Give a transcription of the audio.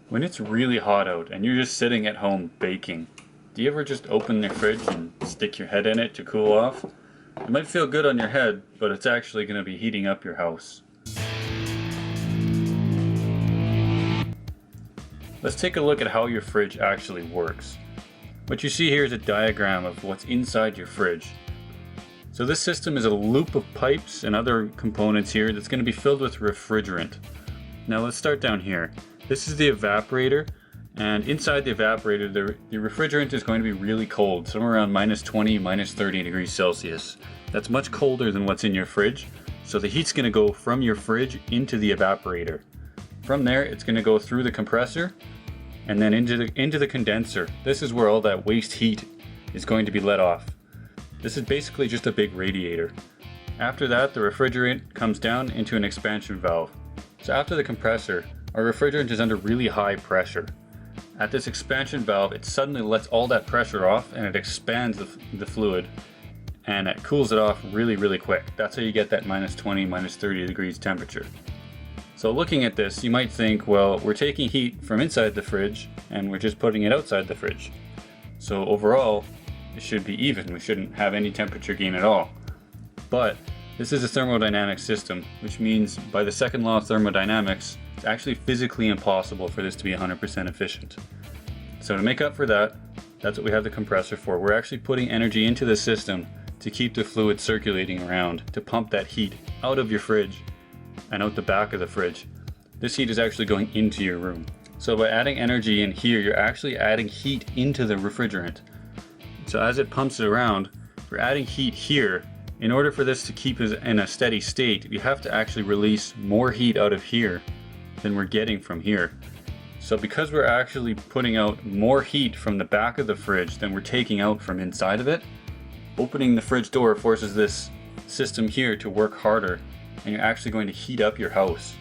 When it's really hot out and you're just sitting at home baking, do you ever just open your fridge and stick your head in it to cool off? It might feel good on your head, but it's actually going to be heating up your house. Let's take a look at how your fridge actually works. What you see here is a diagram of what's inside your fridge. So this system is a loop of pipes and other components here that's going to be filled with refrigerant. Now let's start down here. This is the evaporator, and inside the evaporator the refrigerant is going to be really cold, somewhere around -20, -30 degrees Celsius. That's much colder than what's in your fridge, so the heat's going to go from your fridge into the evaporator. From there it's going to go through the compressor and then into the condenser. This is where all that waste heat is going to be let off. This is basically just a big radiator. After that, the refrigerant comes down into an expansion valve. So after the compressor, our refrigerant is under really high pressure. At this expansion valve, it suddenly lets all that pressure off and it expands the fluid and it cools it off really quick. That's how you get that -20, -30 degrees temperature. So looking at this, you might think, well, we're taking heat from inside the fridge and we're just putting it outside the fridge. So overall, it should be even. We shouldn't have any temperature gain at all. But this is a thermodynamic system, which means by the second law of thermodynamics, it's actually physically impossible for this to be 100% efficient. So to make up for that, that's what we have the compressor for. We're actually putting energy into the system to keep the fluid circulating around, to pump that heat out of your fridge and out the back of the fridge. This heat is actually going into your room. So by adding energy in here, you're actually adding heat into the refrigerant. So as it pumps it around, we're adding heat here. In order for this to keep us in a steady state, you have to actually release more heat out of here than we're getting from here. So because we're actually putting out more heat from the back of the fridge than we're taking out from inside of it, opening the fridge door forces this system here to work harder, and you're actually going to heat up your house.